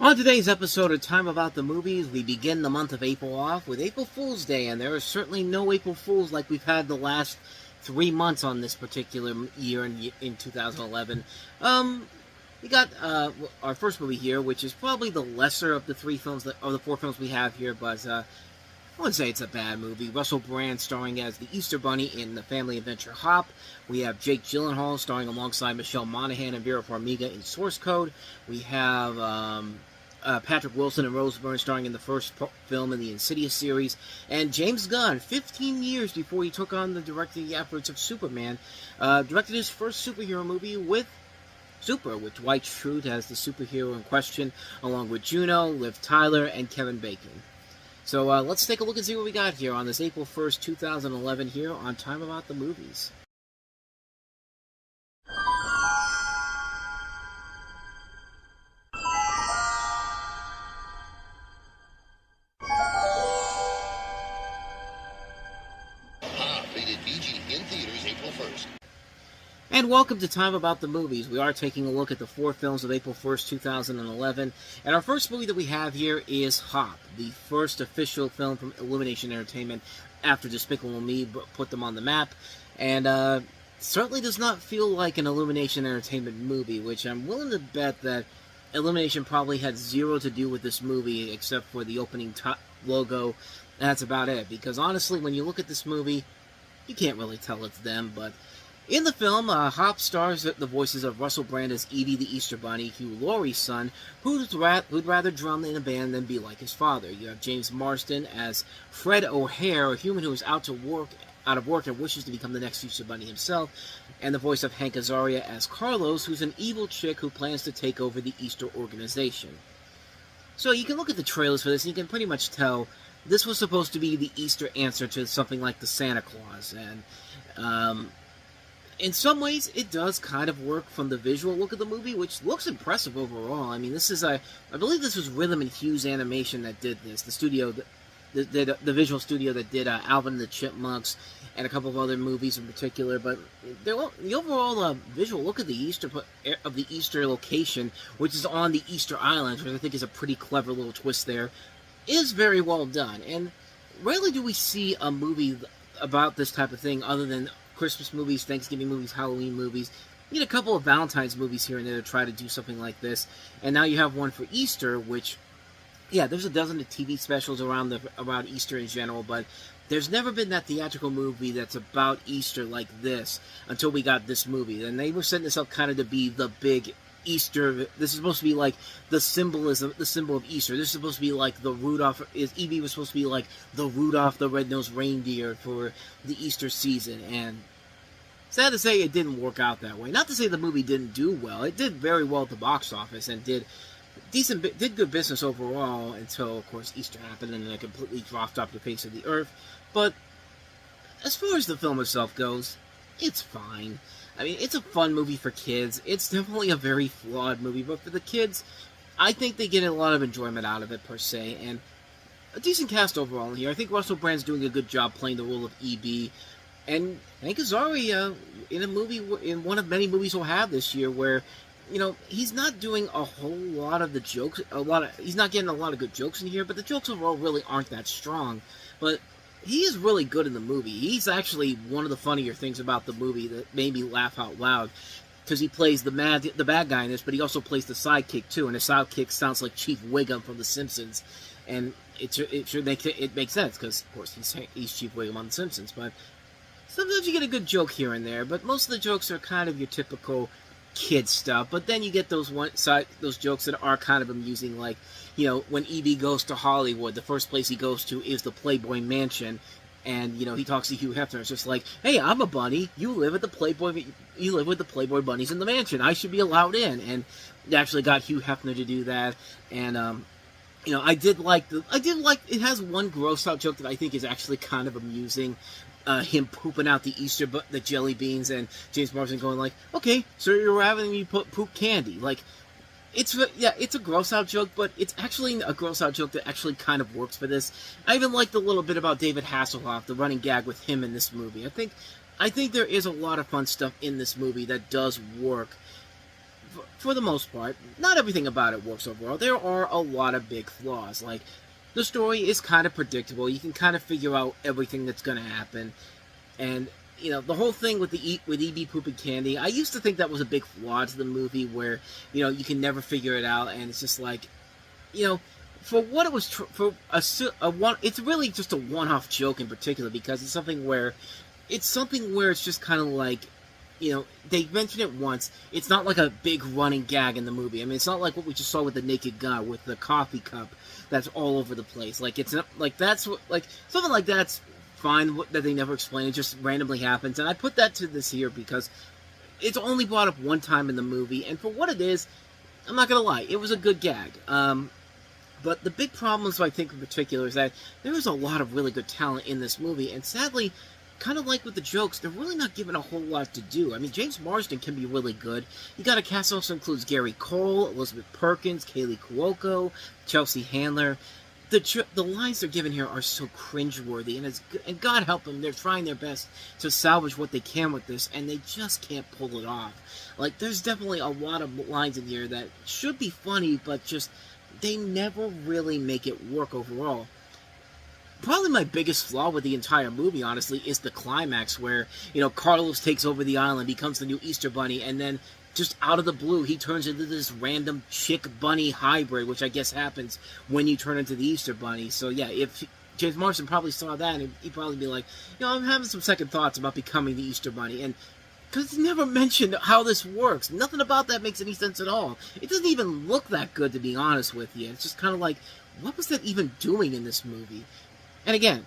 On today's episode of Time About the Movies, we begin the month of April off with April Fool's Day, and there are certainly no April Fools like we've had the last 3 months on this particular year in 2011. We got our first movie here, which is probably the lesser of the the four films we have here, but I wouldn't say it's a bad movie. Russell Brand starring as the Easter Bunny in the family adventure Hop. We have Jake Gyllenhaal starring alongside Michelle Monaghan and Vera Farmiga in Source Code. We have Patrick Wilson and Rose Byrne starring in the first film in the Insidious series. And James Gunn, 15 years before he took on the directing efforts of Superman, directed his first superhero movie with Super, with Dwight Schrute as the superhero in question, along with Juno, Liv Tyler, and Kevin Bacon. So let's take a look and see what we got here on this April 1st, 2011 here on Time About the Movies. Rated PG in theaters April 1st. And welcome to Time About the Movies. We are taking a look at the four films of April 1st, 2011. And our first movie that we have here is Hop, the first official film from Illumination Entertainment after Despicable Me put them on the map. And certainly does not feel like an Illumination Entertainment movie, which I'm willing to bet that Illumination probably had zero to do with this movie except for the opening logo. That's about it. Because honestly, when you look at this movie, you can't really tell it's them, but in the film, Hop stars the voices of Russell Brand as Edie the Easter Bunny, Hugh Laurie's son, who'd rather drum in a band than be like his father. You have James Marsden as Fred O'Hare, a human who is out of work and wishes to become the next Easter Bunny himself, and the voice of Hank Azaria as Carlos, who's an evil chick who plans to take over the Easter organization. So you can look at the trailers for this, and you can pretty much tell this was supposed to be the Easter answer to something like the Santa Claus, and in some ways, it does kind of work from the visual look of the movie, which looks impressive overall. I mean, this is I believe this was Rhythm and Hughes Animation that did this, the studio, the visual studio that did Alvin and the Chipmunks and a couple of other movies in particular. But the overall visual look of the Easter location, which is on the Easter Island, which I think is a pretty clever little twist there, is very well done. And rarely do we see a movie about this type of thing other than Christmas movies, Thanksgiving movies, Halloween movies. You get a couple of Valentine's movies here and there to try to do something like this. And now you have one for Easter, which, yeah, there's a dozen of TV specials around Easter in general, but there's never been that theatrical movie that's about Easter like this until we got this movie. And they were setting this up kind of to be the big Easter. This is supposed to be like the symbol of Easter. This is supposed to be like the Rudolph. Evie was supposed to be like the Rudolph the Red-Nosed Reindeer for the Easter season, and sad to say it didn't work out that way. Not to say the movie didn't do well. It did very well at the box office and did good business overall until, of course, Easter happened and it completely dropped off the face of the earth. But as far as the film itself goes, it's fine. I mean, it's a fun movie for kids. It's definitely a very flawed movie, but for the kids, I think they get a lot of enjoyment out of it, per se, and a decent cast overall in here. I think Russell Brand's doing a good job playing the role of E.B., and Hank Azaria in one of many movies we'll have this year where, you know, he's not doing a whole lot of the jokes, he's not getting a lot of good jokes in here, but the jokes overall really aren't that strong, but he is really good in the movie. He's actually one of the funnier things about the movie that made me laugh out loud, because he plays the bad guy in this, but he also plays the sidekick too, and the sidekick sounds like Chief Wiggum from The Simpsons, and it makes sense, because of course he's Chief Wiggum on The Simpsons, but sometimes you get a good joke here and there, but most of the jokes are kind of your typical kid stuff, but then you get those jokes that are kind of amusing, like, you know, when E.B. goes to Hollywood, the first place he goes to is the Playboy Mansion, and, you know, he talks to Hugh Hefner. It's just like, hey, I'm a bunny. You live with the Playboy bunnies in the mansion. I should be allowed in. And they actually got Hugh Hefner to do that. And, you know, it has one gross out joke that I think is actually kind of amusing. Him pooping out the jelly beans, and James Marsden going like, okay, so you're having me put poop candy. Like, it's a gross out joke, but it's actually a gross out joke that actually kind of works for this. I even liked a little bit about David Hasselhoff, the running gag with him in this movie. I think there is a lot of fun stuff in this movie that does work for the most part, not everything about it works overall. There are a lot of big flaws. Like, the story is kind of predictable. You can kind of figure out everything that's going to happen. And, you know, the whole thing with E.B. pooping candy, I used to think that was a big flaw to the movie where, you know, you can never figure it out. And it's just like, you know, for what it was, it's really just a one-off joke in particular, because it's something where it's just kind of like, you know, they mention it once. It's not like a big running gag in the movie. I mean, it's not like what we just saw with the Naked Guy with the coffee cup that's all over the place. Like, it's not like that's what, like, something like that's fine that they never explain. It just randomly happens, and I put that to this here because it's only brought up one time in the movie, and for what it is, I'm not gonna lie, it was a good gag. But the big problems, I think, in particular, is that there is a lot of really good talent in this movie, and sadly, kind of like with the jokes, they're really not given a whole lot to do. I mean, James Marsden can be really good. You got a cast also includes Gary Cole, Elizabeth Perkins, Kaylee Cuoco, Chelsea Handler. The lines they're given here are so cringeworthy, and God help them, they're trying their best to salvage what they can with this, and they just can't pull it off. Like, there's definitely a lot of lines in here that should be funny, but just, they never really make it work overall. Probably my biggest flaw with the entire movie, honestly, is the climax where, you know, Carlos takes over the island, becomes the new Easter Bunny, and then just out of the blue, he turns into this random chick-bunny hybrid, which I guess happens when you turn into the Easter Bunny. So, yeah, if James Marsden probably saw that, and he'd probably be like, you know, I'm having some second thoughts about becoming the Easter Bunny, and because it's never mentioned how this works. Nothing about that makes any sense at all. It doesn't even look that good, to be honest with you. It's just kind of like, what was that even doing in this movie? And again,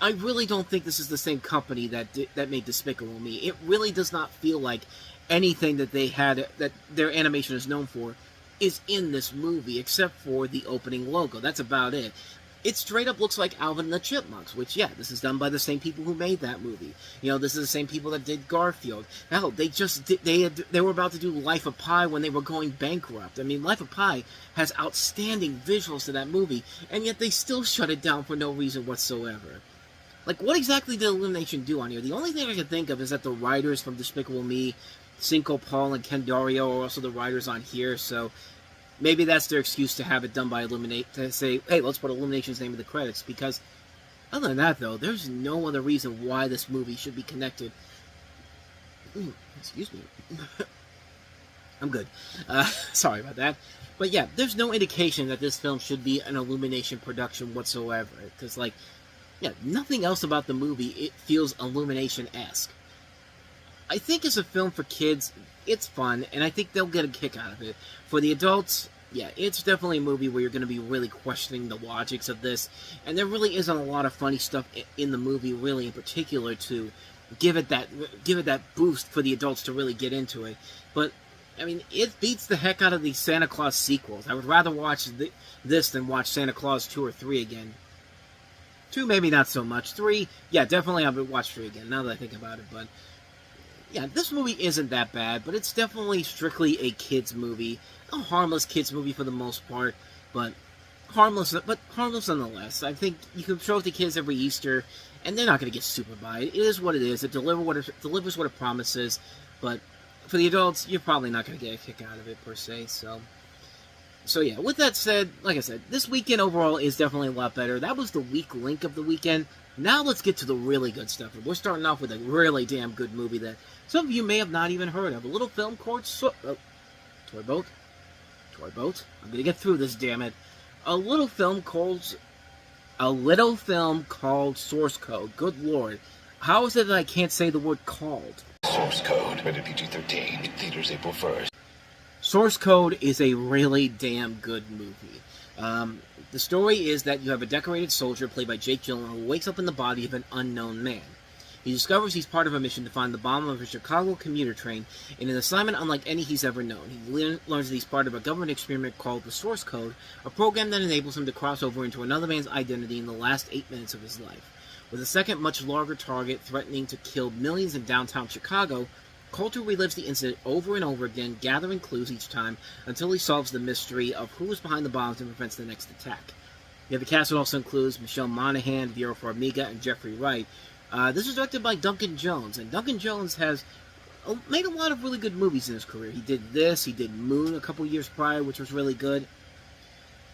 I really don't think this is the same company that made Despicable Me. It really does not feel like anything that they had, that their animation is known for, is in this movie, except for the opening logo. That's about it. It straight up looks like Alvin and the Chipmunks, which, yeah, this is done by the same people who made that movie. You know, this is the same people that did Garfield. Hell, they were about to do Life of Pi when they were going bankrupt. I mean, Life of Pi has outstanding visuals to that movie, and yet they still shut it down for no reason whatsoever. Like, what exactly did Illumination do on here? The only thing I can think of is that the writers from Despicable Me, Cinco Paul and Ken Dario, are also the writers on here, so maybe that's their excuse to have it done by to say, hey, let's put Illumination's name in the credits, because other than that, though, there's no other reason why this movie should be connected. Excuse me. I'm good. Sorry about that. But yeah, there's no indication that this film should be an Illumination production whatsoever, because, like, yeah, nothing else about the movie, it feels Illumination-esque. I think as a film for kids, it's fun, and I think they'll get a kick out of it. For the adults, yeah, it's definitely a movie where you're going to be really questioning the logics of this, and there really isn't a lot of funny stuff in the movie, really, in particular, to give it that boost for the adults to really get into it. But, I mean, it beats the heck out of the Santa Claus sequels. I would rather watch this than watch Santa Claus 2 or 3 again. 2, maybe not so much. 3, yeah, definitely I would watch 3 again, now that I think about it, but yeah, this movie isn't that bad, but it's definitely strictly a kids movie. A harmless kids movie for the most part, but harmless nonetheless. I think you can show it to kids every Easter, and they're not going to get stupid by it. It is what it is. It delivers what it promises, but for the adults, you're probably not going to get a kick out of it, per se, So yeah, with that said, like I said, this weekend overall is definitely a lot better. That was the weak link of the weekend. Now let's get to the really good stuff. We're starting off with a really damn good movie that some of you may have not even heard of. A little film called Toy Boat. I'm gonna get through this, damn it. A little film called Source Code. Good lord, how is it that I can't say the word called? Source Code, rated PG-13, in theaters April 1st. Source Code is a really damn good movie. The story is that you have a decorated soldier played by Jake Gyllenhaal who wakes up in the body of an unknown man. He discovers he's part of a mission to find the bomb of a Chicago commuter train in an assignment unlike any he's ever known. He learns that he's part of a government experiment called the Source Code, a program that enables him to cross over into another man's identity in the last 8 minutes of his life. With a second, much larger target threatening to kill millions in downtown Chicago, Coulter relives the incident over and over again, gathering clues each time until he solves the mystery of who is behind the bombs and prevents the next attack. The cast also includes Michelle Monaghan, Vera Farmiga, and Jeffrey Wright. This is directed by Duncan Jones, and Duncan Jones has made a lot of really good movies in his career. He did this, he did Moon a couple years prior, which was really good.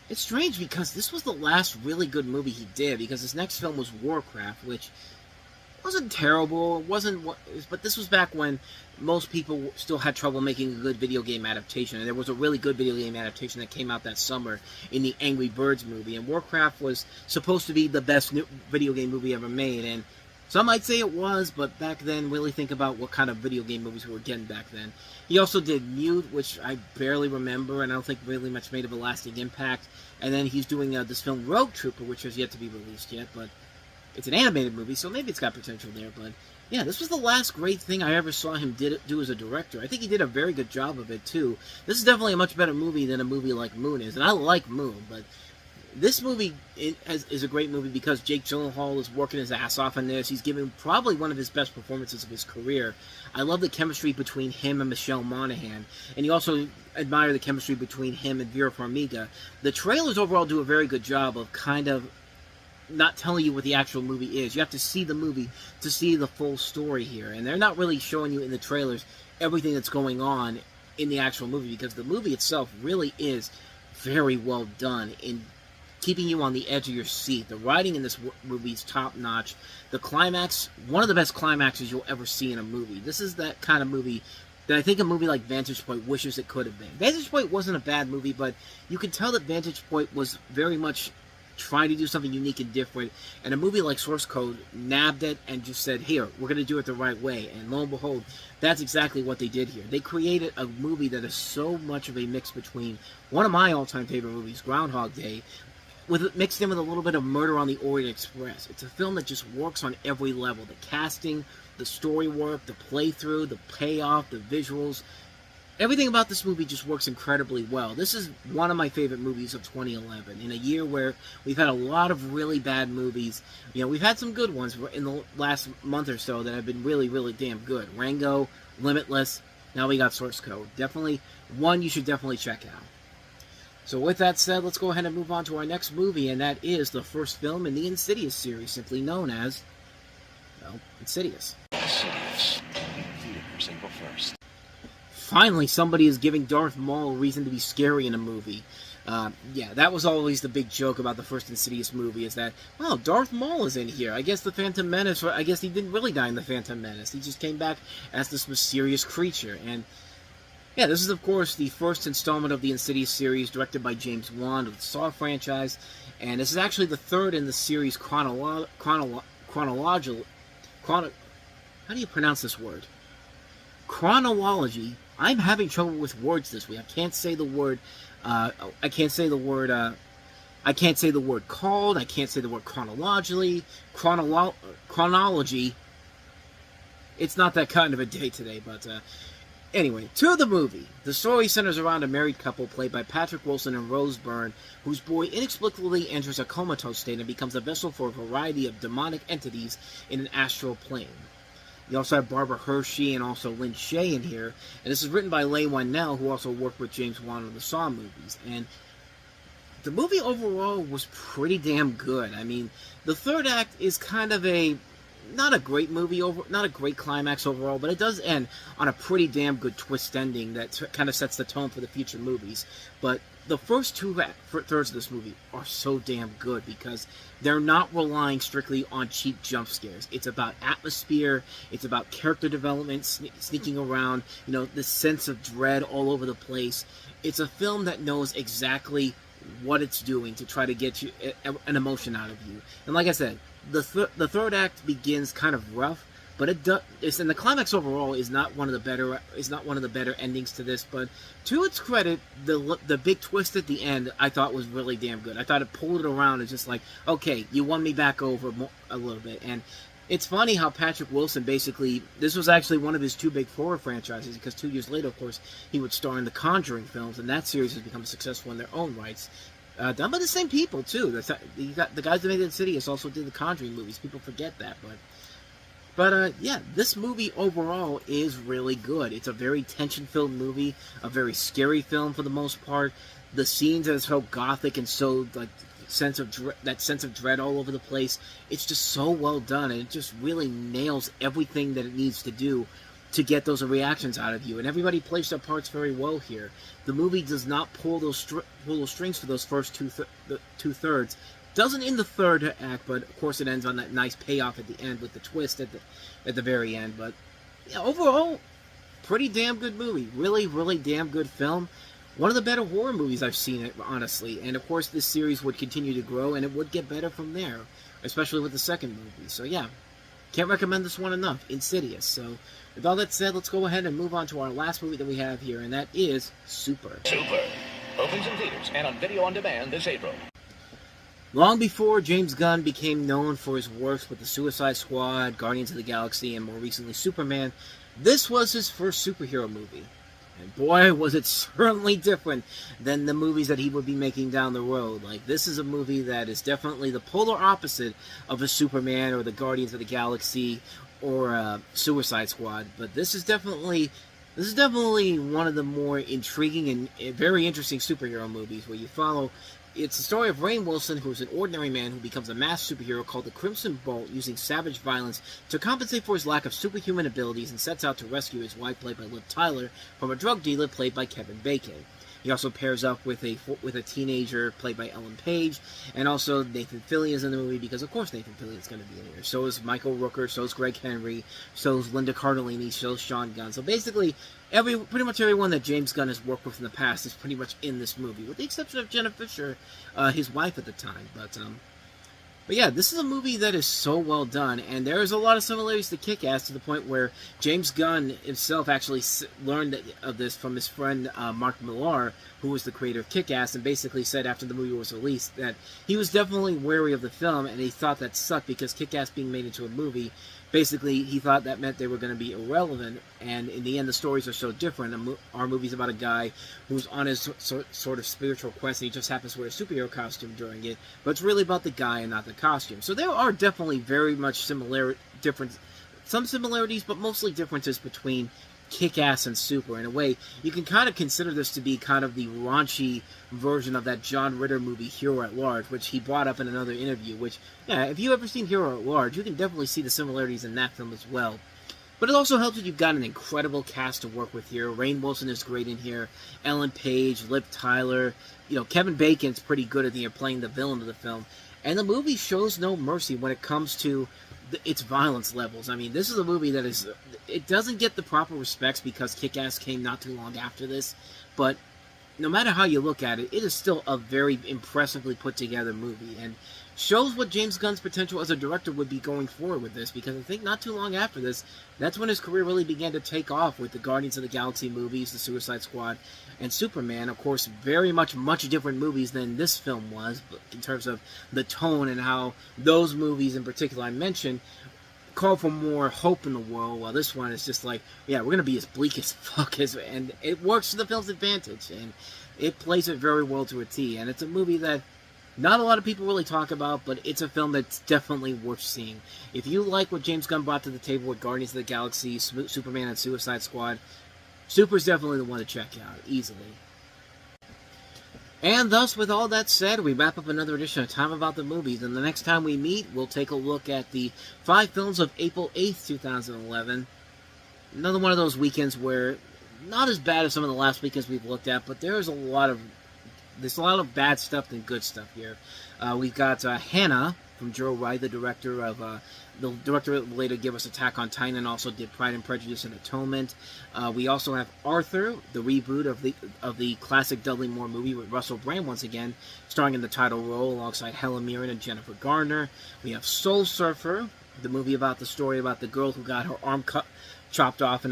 It's strange because this was the last really good movie he did, because his next film was Warcraft, which wasn't terrible, but this was back when most people still had trouble making a good video game adaptation, and there was a really good video game adaptation that came out that summer in the Angry Birds movie, and Warcraft was supposed to be the best new video game movie ever made, and some might say it was, but back then, really think about what kind of video game movies we were getting back then. He also did Mute, which I barely remember, and I don't think really much made of a lasting impact, and then he's doing this film Rogue Trooper, which has yet to be released yet, but it's an animated movie, so maybe it's got potential there, but yeah, this was the last great thing I ever saw him do as a director. I think he did a very good job of it, too. This is definitely a much better movie than a movie like Moon is, and I like Moon, but this movie is a great movie because Jake Gyllenhaal is working his ass off in this. He's giving probably one of his best performances of his career. I love the chemistry between him and Michelle Monaghan, and you also admire the chemistry between him and Vera Farmiga. The trailers overall do a very good job of kind of not telling you what the actual movie is. You have to see the movie to see the full story here, and they're not really showing you in the trailers everything that's going on in the actual movie, because the movie itself really is very well done in keeping you on the edge of your seat. The writing in this movie is top-notch. The climax, one of the best climaxes you'll ever see in a movie. This is that kind of movie that I think a movie like Vantage Point wishes it could have been. Vantage Point wasn't a bad movie, but you could tell that Vantage Point was very much trying to do something unique and different, and a movie like Source Code nabbed it and just said, here, we're going to do it the right way, and lo and behold, that's exactly what they did here. They created a movie that is so much of a mix between one of my all-time favorite movies, Groundhog Day, mixed in with a little bit of Murder on the Orient Express. It's a film that just works on every level. The casting, the story work, the playthrough, the payoff, the visuals. Everything about this movie just works incredibly well. This is one of my favorite movies of 2011. In a year where we've had a lot of really bad movies. You know, we've had some good ones in the last month or so that have been really, really damn good. Rango, Limitless, now we got Source Code. Definitely one you should definitely check out. So with that said, let's go ahead and move on to our next movie, and that is the first film in the Insidious series, simply known as, well, Insidious. Insidious. Theaters April 1st. Finally, somebody is giving Darth Maul a reason to be scary in a movie. Yeah, that was always the big joke about the first Insidious movie, is that, well, Darth Maul is in here. I guess the Phantom Menace, or I guess he didn't really die in the Phantom Menace. He just came back as this mysterious creature, and yeah, this is, of course, the first installment of the Insidious series, directed by James Wan of the Saw franchise, and this is actually the third in the series chronological. How do you pronounce this word? Chronology. I'm having trouble with words this week. I can't say the word. I can't say the word called. I can't say the word chronologically. Chronology. It's not that kind of a day today, but anyway, to the movie. The story centers around a married couple played by Patrick Wilson and Rose Byrne, whose boy inexplicably enters a comatose state and becomes a vessel for a variety of demonic entities in an astral plane. You also have Barbara Hershey and also Lynn Shay in here, and this is written by Leigh Whannell, who also worked with James Wan on the Saw movies. And the movie overall was pretty damn good. I mean, the third act is kind of not a great movie, not a great climax overall, but it does end on a pretty damn good twist ending that kind of sets the tone for the future movies. But the first thirds of this movie are so damn good because they're not relying strictly on cheap jump scares. It's about atmosphere, it's about character development, sneaking around, you know, the sense of dread all over the place. It's a film that knows exactly what it's doing to try to get you an emotion out of you. And like I said, the third act begins kind of rough, but and the climax overall is not one of the better endings to this. But to its credit, the big twist at the end I thought was really damn good. I thought it pulled it around. It's just like, okay, you won me back over a little bit. And it's funny how Patrick Wilson basically, this was actually one of his two big horror franchises, because 2 years later, of course, he would star in the Conjuring films, and that series has become successful in their own rights. Done by the same people, too. The guys that made Insidious also did the Conjuring movies. People forget that, But yeah, this movie overall is really good. It's a very tension-filled movie, a very scary film for the most part. The scenes are so gothic and so, like, that sense of dread all over the place. It's just so well done, and it just really nails everything that it needs to do to get those reactions out of you, and everybody plays their parts very well here. The movie does not pull those strings for those first two-thirds. Doesn't in the third act, but of course it ends on that nice payoff at the end with the twist at the very end. But yeah, overall, pretty damn good movie. Really, really damn good film. One of the better horror movies I've seen, honestly. And of course, this series would continue to grow, and it would get better from there, especially with the second movie. So yeah, can't recommend this one enough. Insidious. So with all that said, let's go ahead and move on to our last movie that we have here, and that is Super. Super. Opens in theaters and on video on demand this April. Long before James Gunn became known for his works with the Suicide Squad, Guardians of the Galaxy, and more recently Superman, this was his first superhero movie. And boy, was it certainly different than the movies that he would be making down the road. Like, this is a movie that is definitely the polar opposite of a Superman or the Guardians of the Galaxy or Suicide Squad. But this is definitely one of the more intriguing and very interesting superhero movies where you follow. It's the story of Rainn Wilson, who is an ordinary man who becomes a masked superhero called the Crimson Bolt, using savage violence to compensate for his lack of superhuman abilities, and sets out to rescue his wife, played by Liv Tyler, from a drug dealer played by Kevin Bacon. He also pairs up with a teenager played by Ellen Page, and also Nathan Fillion is in the movie because, of course, Nathan Fillion is going to be in here. So is Michael Rooker, so is Greg Henry, so is Linda Cardellini, so is Sean Gunn. So basically, pretty much everyone that James Gunn has worked with in the past is pretty much in this movie, with the exception of Jenna Fisher, his wife at the time. But yeah, this is a movie that is so well done, and there is a lot of similarities to Kick-Ass to the point where James Gunn himself actually learned of this from his friend Mark Millar, who was the creator of Kick-Ass, and basically said after the movie was released that he was definitely wary of the film, and he thought that sucked because Kick-Ass being made into a movie, basically he thought that meant they were going to be irrelevant, and in the end the stories are so different. Our movie's about a guy who's on his sort of spiritual quest, and he just happens to wear a superhero costume during it, but it's really about the guy and not the costume. So there are definitely very much some similarities, but mostly differences between Kick-Ass and Super. In a way, you can kind of consider this to be kind of the raunchy version of that John Ritter movie, Hero at Large, which he brought up in another interview, which, yeah, if you've ever seen Hero at Large, you can definitely see the similarities in that film as well. But it also helps that you've got an incredible cast to work with here. Rainn Wilson is great in here. Ellen Page, Liv Tyler, Kevin Bacon's pretty good at playing the villain of the film. And the movie shows no mercy when it comes to its violence levels. I mean, this is a movie that it doesn't get the proper respects because Kick-Ass came not too long after this, but no matter how you look at it, it is still a very impressively put together movie, and shows what James Gunn's potential as a director would be going forward with this, because I think not too long after this, that's when his career really began to take off with the Guardians of the Galaxy movies, the Suicide Squad, and Superman. Of course, very much different movies than this film was, in terms of the tone and how those movies in particular I mentioned call for more hope in the world, while this one is just like, yeah, we're going to be as bleak as fuck, and it works to the film's advantage, and it plays it very well to a T, and it's a movie that not a lot of people really talk about, but it's a film that's definitely worth seeing. If you like what James Gunn brought to the table with Guardians of the Galaxy, Superman, and Suicide Squad, Super's definitely the one to check out, easily. And thus, with all that said, we wrap up another edition of Time About the Movies, and the next time we meet, we'll take a look at the 5 films of April 8th, 2011. Another one of those weekends where, not as bad as some of the last weekends we've looked at, but there's a lot of bad stuff than good stuff here. We've got Hannah from Joe Wright, the director that will later give us Attack on Titan and also did Pride and Prejudice and Atonement. We also have Arthur, the reboot of the classic Dudley Moore movie with Russell Brand once again, starring in the title role alongside Helen Mirren and Jennifer Garner. We have Soul Surfer, the movie about the story about the girl who got her arm chopped off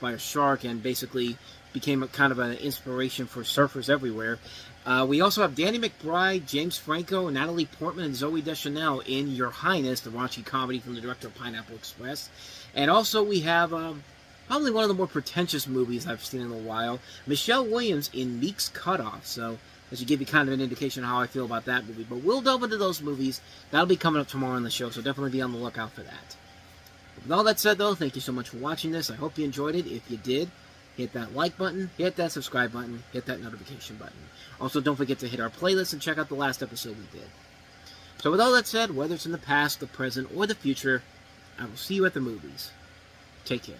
by a shark and basically became a kind of an inspiration for surfers everywhere. We also have Danny McBride, James Franco, Natalie Portman, and Zooey Deschanel in Your Highness, the raunchy comedy from the director of Pineapple Express. And also we have probably one of the more pretentious movies I've seen in a while, Michelle Williams in Meek's Cutoff. So that should give you kind of an indication of how I feel about that movie. But we'll delve into those movies. That'll be coming up tomorrow on the show, so definitely be on the lookout for that. With all that said, though, thank you so much for watching this. I hope you enjoyed it. If you did, hit that like button, hit that subscribe button, hit that notification button. Also, don't forget to hit our playlist and check out the last episode we did. So with all that said, whether it's in the past, the present, or the future, I will see you at the movies. Take care.